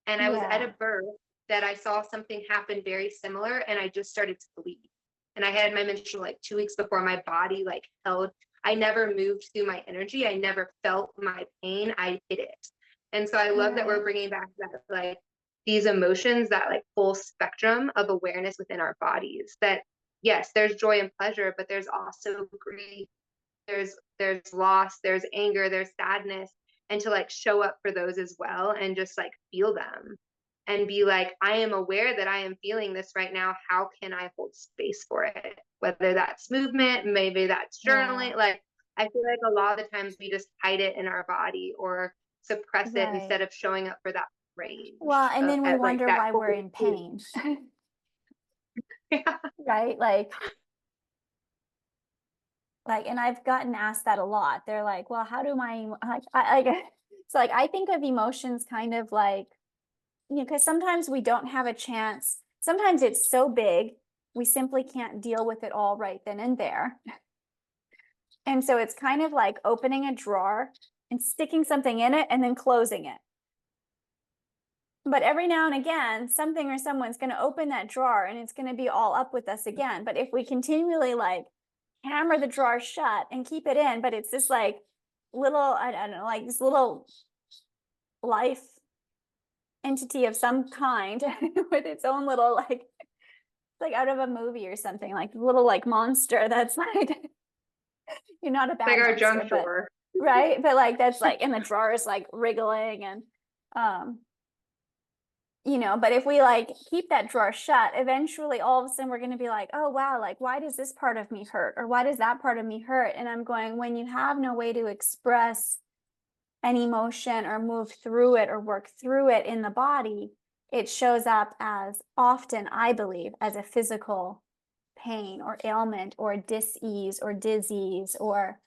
And I was at a birth that I saw something happen very similar, and I just started to bleed. And I had my menstrual like 2 weeks before. My body like held. I never moved through my energy. I never felt my pain. I hid it. And so I love that we're bringing back that like these emotions, that like full spectrum of awareness within our bodies. That yes, there's joy and pleasure, but there's also grief. There's loss. There's anger. There's sadness, and to like show up for those as well, and just like feel them. And be like, I am aware that I am feeling this right now. How can I hold space for it? Whether that's movement, maybe that's journaling. Like, I feel like a lot of the times we just hide it in our body or suppress it instead of showing up for that range. Well, and then we wonder why we're in pain. Right? Like, and I've gotten asked that a lot. They're like, well, how do it's like, I think of emotions kind of like, because sometimes we don't have a chance. Sometimes it's so big, we simply can't deal with it all right then and there. And so it's kind of like opening a drawer and sticking something in it and then closing it. But every now and again, something or someone's going to open that drawer and it's going to be all up with us again. But if we continually like hammer the drawer shut and keep it in, but it's this like little, I don't know, like this little life entity of some kind with its own little like out of a movie or something, like little like monster that's like you're not a bad like our monster, junk drawer, right? But like that's like, and the drawer is like wriggling and but if we like keep that drawer shut, eventually all of a sudden we're going to be like, oh wow, like why does this part of me hurt, or why does that part of me hurt? And I'm going, when you have no way to express an emotion or move through it or work through it in the body, it shows up as often, I believe, as a physical pain or ailment or dis-ease or disease or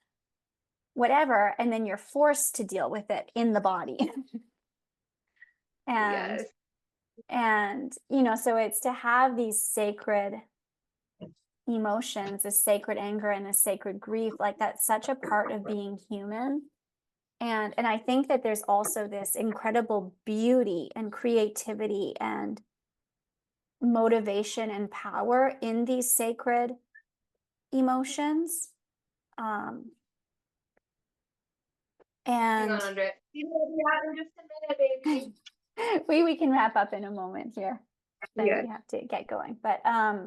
whatever. And then you're forced to deal with it in the body. And so it's to have these sacred emotions, a sacred anger and a sacred grief, like that's such a part of being human. And I think that there's also this incredible beauty and creativity and motivation and power in these sacred emotions. And hang on, Andre. You will be out in just a minute, baby. we can wrap up in a moment here. Then we have to get going. But yeah,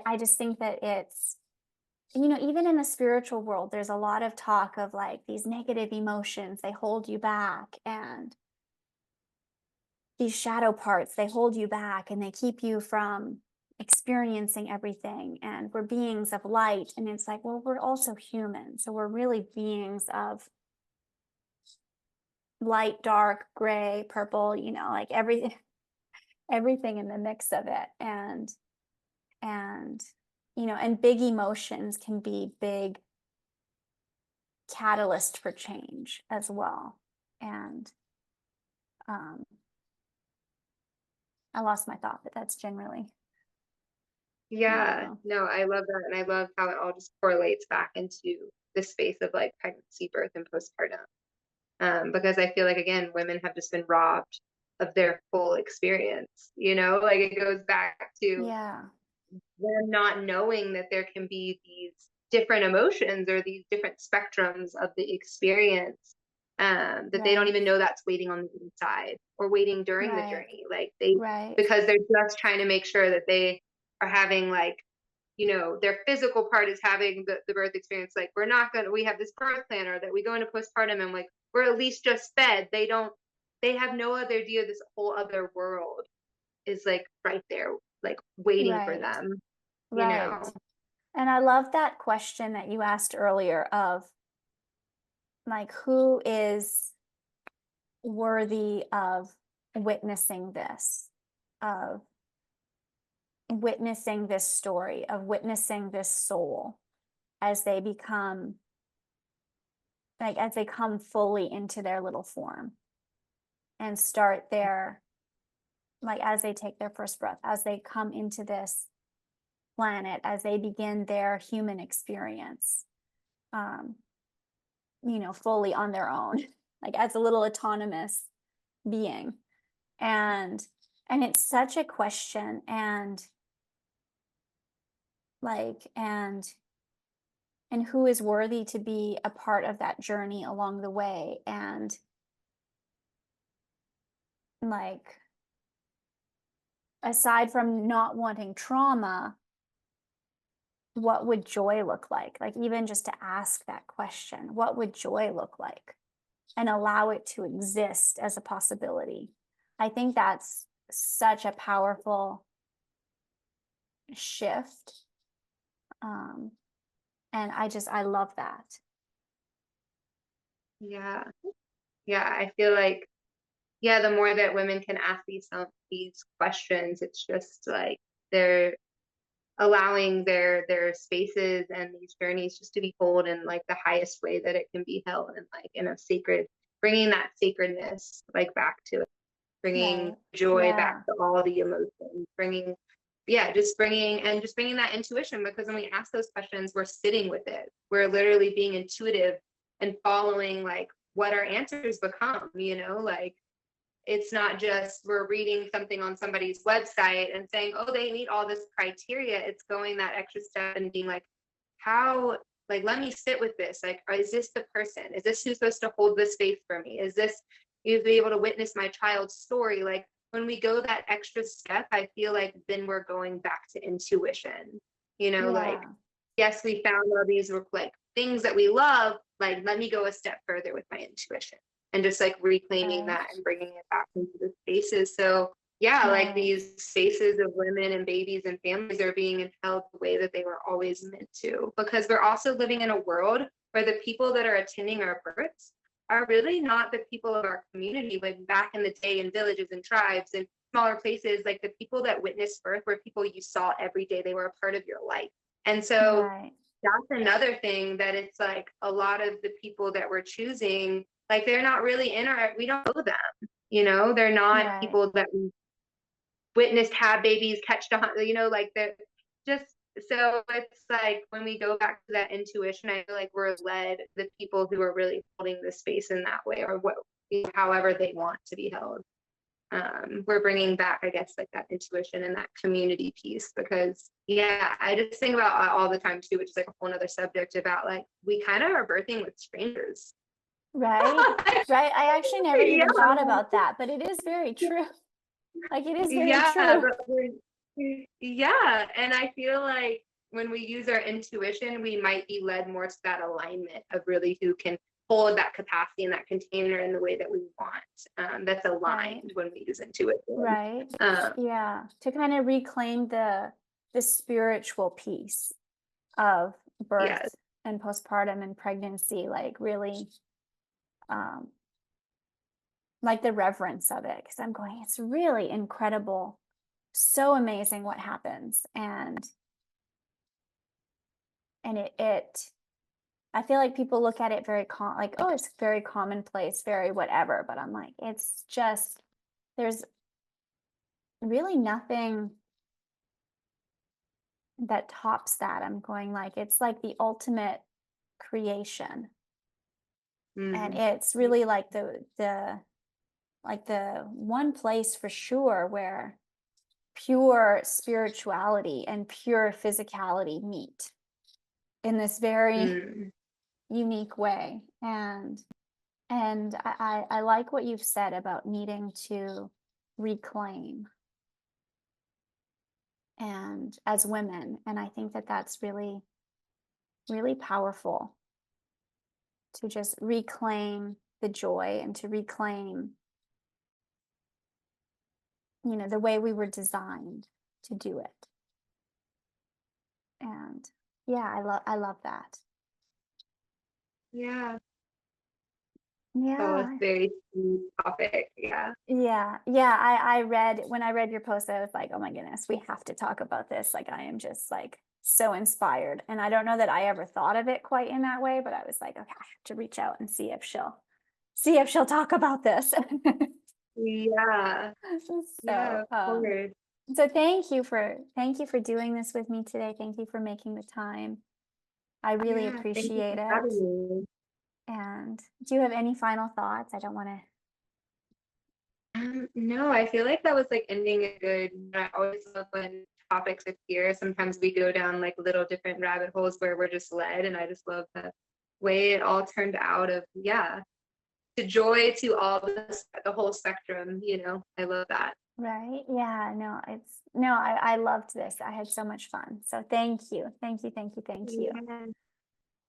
I just think that it's, even in the spiritual world, there's a lot of talk of like these negative emotions, they hold you back. And these shadow parts, they hold you back and they keep you from experiencing everything. And we're beings of light. And it's like, well, we're also human. So we're really beings of light, dark, gray, purple, like everything in the mix of it. And and big emotions can be big catalyst for change as well. And I lost my thought, but that's generally. Yeah, no, I love that. And I love how it all just correlates back into the space of like pregnancy, birth, and postpartum. Because I feel like, again, women have just been robbed of their full experience, like it goes back to them not knowing that there can be these different emotions or these different spectrums of the experience, that they don't even know that's waiting on the inside or waiting during the journey. Like because they're just trying to make sure that they are having like, their physical part is having the birth experience. Like we have this birth planner that we go into postpartum and like, we're at least just fed. They have no other idea this whole other world is like right there, like waiting for them. And I love that question that you asked earlier of like, who is worthy of witnessing this, of witnessing this story, of witnessing this soul as they become, like, as they come fully into their little form and start their, like, as they take their first breath, as they come into this planet, as they begin their human experience, fully on their own, like as a little autonomous being. And it's such a question, and who is worthy to be a part of that journey along the way. And like, aside from not wanting trauma, what would joy look like? Like, even just to ask that question, what would joy look like? And allow it to exist as a possibility. I think that's such a powerful shift. And I love that. Yeah. I feel like, the more that women can ask these questions, it's just like they're allowing their spaces and these journeys just to be held in like the highest way that it can be held, and like in a sacred, bringing that sacredness like back to it, bringing joy back to all the emotions, bringing that intuition, because when we ask those questions, we're sitting with it. We're literally being intuitive and following like what our answers become, like it's not just we're reading something on somebody's website and saying, oh, they meet all this criteria. It's going that extra step and being like, how, like, let me sit with this. Like, is this the person? Is this who's supposed to hold this space for me? Is this, you'll be able to witness my child's story? Like, when we go that extra step, I feel like then we're going back to intuition, like, yes, we found all these like things that we love. Like, let me go a step further with my intuition and just like reclaiming that and bringing it back into the spaces. So like these spaces of women and babies and families are being held the way that they were always meant to, because we're also living in a world where the people that are attending our births are really not the people of our community. Like back in the day in villages and tribes and smaller places, like the people that witnessed birth were people you saw every day. They were a part of your life. And so that's another thing, that it's like a lot of the people that we're choosing, like they're not really we don't know them, they're not people that we witnessed have babies, catch the hunt, like they're just, so it's like when we go back to that intuition, I feel like we're led the people who are really holding the space in that way, or however they want to be held. We're bringing back, I guess, like that intuition and that community piece, because I just think about all the time too, which is like a whole nother subject, about like we kind of are birthing with strangers. Right. I actually never even thought about that, but it is very true. Like, it is very true. And I feel like when we use our intuition, we might be led more to that alignment of really who can hold that capacity and that container in the way that we want, that's aligned when we use intuition. Right. Yeah. To kind of reclaim the spiritual piece of birth Yes. and postpartum and pregnancy, like really like the reverence of it. Because I'm going, it's really incredible, so amazing what happens. And it I feel like people look at it very like, oh, it's very commonplace, very whatever. But I'm like, it's just, there's really nothing that tops that. I'm going like, it's like the ultimate creation. And it's really like the one place for sure where pure spirituality and pure physicality meet in this very unique way. And I like what you've said about needing to reclaim and as women. And I think that that's really, really powerful to just reclaim the joy and to reclaim, the way we were designed to do it. And yeah, I love that. Yeah. So Yeah. it's very deep topic. Yeah. Yeah. I read, when I read your post, I was like, oh my goodness, we have to talk about this. Like, I am just like so inspired. And I don't know that I ever thought of it quite in that way, but I was like, okay, I have to reach out and see if she'll talk about this. Yeah. So, Of course. so thank you for doing this with me today. Thank you for making the time. I really Yeah, thank you appreciate for it. having me. And do you have any final thoughts? I don't want to. No, I feel like that was like ending it good. I always love when topics appear. Sometimes we go down like little different rabbit holes where we're just led, and I just love the way it all turned out of, to joy, to all the whole spectrum, I love that. Right. Yeah, no, I loved this. I had so much fun. So thank you. Thank you. Yeah.